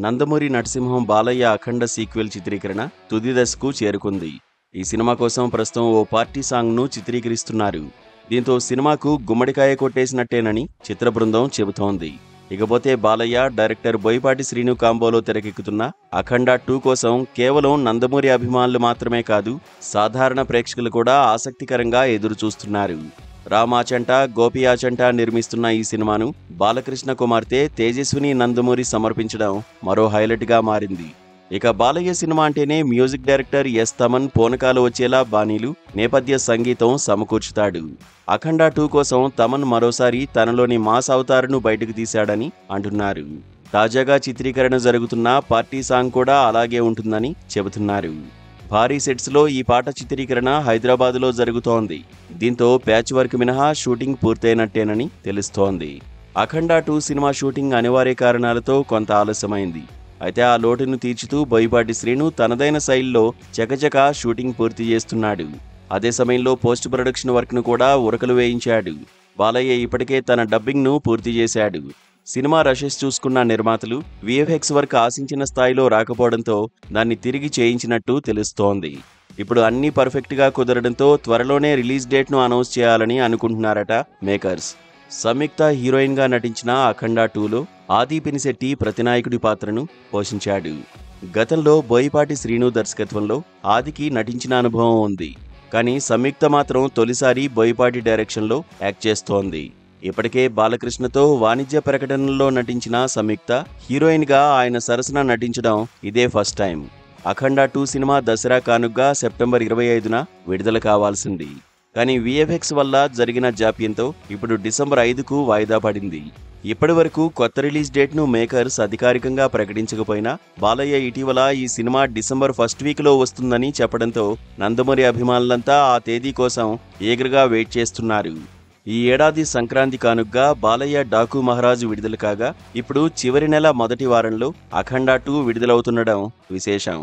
నందమూరి నరసింహం బాలయ్య అఖండ sequel చిత్రీకరణ తుది దశకు చేరుకుంది. ఈ సినిమా కోసం ప్రస్తుతం ఓ పార్టీ సాంగ్ను చిత్రీకరిస్తున్నారు. దీంతో సినిమాకు గుమ్మడికాయ కొట్టేసినట్టేనని చిత్ర బృందం చెబుతోంది. ఇకపోతే బాలయ్య, డైరెక్టర్ బోయపాటి శ్రీను కాంబోలో తెరకెక్కుతున్న అఖండ 2 కోసం కేవలం నందమూరి అభిమానులు మాత్రమే కాదు, సాధారణ ప్రేక్షకులు కూడా ఆసక్తికరంగా ఎదురుచూస్తున్నారు. రామాచంట, గోపి ఆచంట నిర్మిస్తున్న ఈ సినిమాను బాలకృష్ణ కుమార్తె తేజస్విని నందమూరి సమర్పించడం మరో హైలైట్గా మారింది. ఇక బాలయ్య సినిమా అంటేనే మ్యూజిక్ డైరెక్టర్ ఎస్ తమన్ పూనకాలు వచ్చేలా బాణీలు, నేపథ్య సంగీతం సమకూర్చుతాడు. అఖండ 2 కోసం తమన్ మరోసారి తనలోని మాస్ అవతారును బయటకు తీశాడని అంటున్నారు. తాజాగా చిత్రీకరణ జరుగుతున్న పార్టీ సాంగ్ కూడా అలాగే ఉంటుందని చెబుతున్నారు. భారీ సెట్స్లో ఈ పాట చిత్రీకరణ హైదరాబాదులో జరుగుతోంది. దీంతో ప్యాచ్ వర్క్ మినహా షూటింగ్ పూర్తయినట్టేనని తెలుస్తోంది. అఖండ 2 సినిమా షూటింగ్ అనివార్య కారణాలతో కొంత ఆలస్యమైంది. అయితే ఆ లోటును తీర్చుతూ బోయపాటి శ్రీను తనదైన శైలిలో చకచకా షూటింగ్ పూర్తి చేస్తున్నాడు. అదే సమయంలో పోస్ట్ ప్రొడక్షన్ వర్క్ను కూడా ఉరకలు వేయించాడు. బాలయ్య ఇప్పటికే తన డబ్బింగ్ను పూర్తి చేశాడు. సినిమా రషెస్ చూసుకున్న నిర్మాతలు విఎఫ్ఎక్స్ వర్క్ ఆశించిన స్థాయిలో రాకపోవడంతో దాన్ని తిరిగి చేయించినట్టు తెలుస్తోంది. ఇప్పుడు అన్నీ పర్ఫెక్ట్గా కుదరడంతో త్వరలోనే రిలీజ్ డేట్ను అనౌన్స్ చేయాలని అనుకుంటున్నారట మేకర్స్. సంయుక్త హీరోయిన్గా నటించిన అఖండ 2లో ఆది పినిశెట్టి ప్రతినాయకుడి పాత్రను పోషించాడు. గతంలో బోయపాటి శ్రీను దర్శకత్వంలో ఆదికి నటించిన అనుభవం ఉంది. కానీ సంయుక్త మాత్రం తొలిసారి బోయపాటి డైరెక్షన్లో యాక్ట్ చేస్తోంది. ఇప్పటికే బాలకృష్ణతో వాణిజ్య ప్రకటనలో నటించిన సంయుక్త హీరోయిన్గా ఆయన సరసన నటించడం ఇదే ఫస్ట్ టైం. అఖండ 2 సినిమా దసరా కానుగ్గా సెప్టెంబర్ 25న విడుదల కావాల్సింది. కానీ విఎఫ్ఎక్స్ వల్ల జరిగిన జాప్యంతో ఇప్పుడు డిసెంబర్ 5కు వాయిదా పడింది. ఇప్పటి వరకు కొత్త రిలీజ్ డేట్ను మేకర్స్ అధికారికంగా ప్రకటించకపోయినా బాలయ్య ఇటీవల ఈ సినిమా డిసెంబర్ 1st వీక్లో వస్తుందని చెప్పడంతో నందమూరి అభిమానులంతా ఆ తేదీ కోసం ఈగర్గా వెయిట్ చేస్తున్నారు. ఈ ఏడాది సంక్రాంతి కానుగ్గా బాలయ్య డాకు మహారాజు విడుదల కాగా ఇప్పుడు చివరి నెల మొదటి వారంలో అఖండ 2 విడుదలవుతుండడం విశేషం.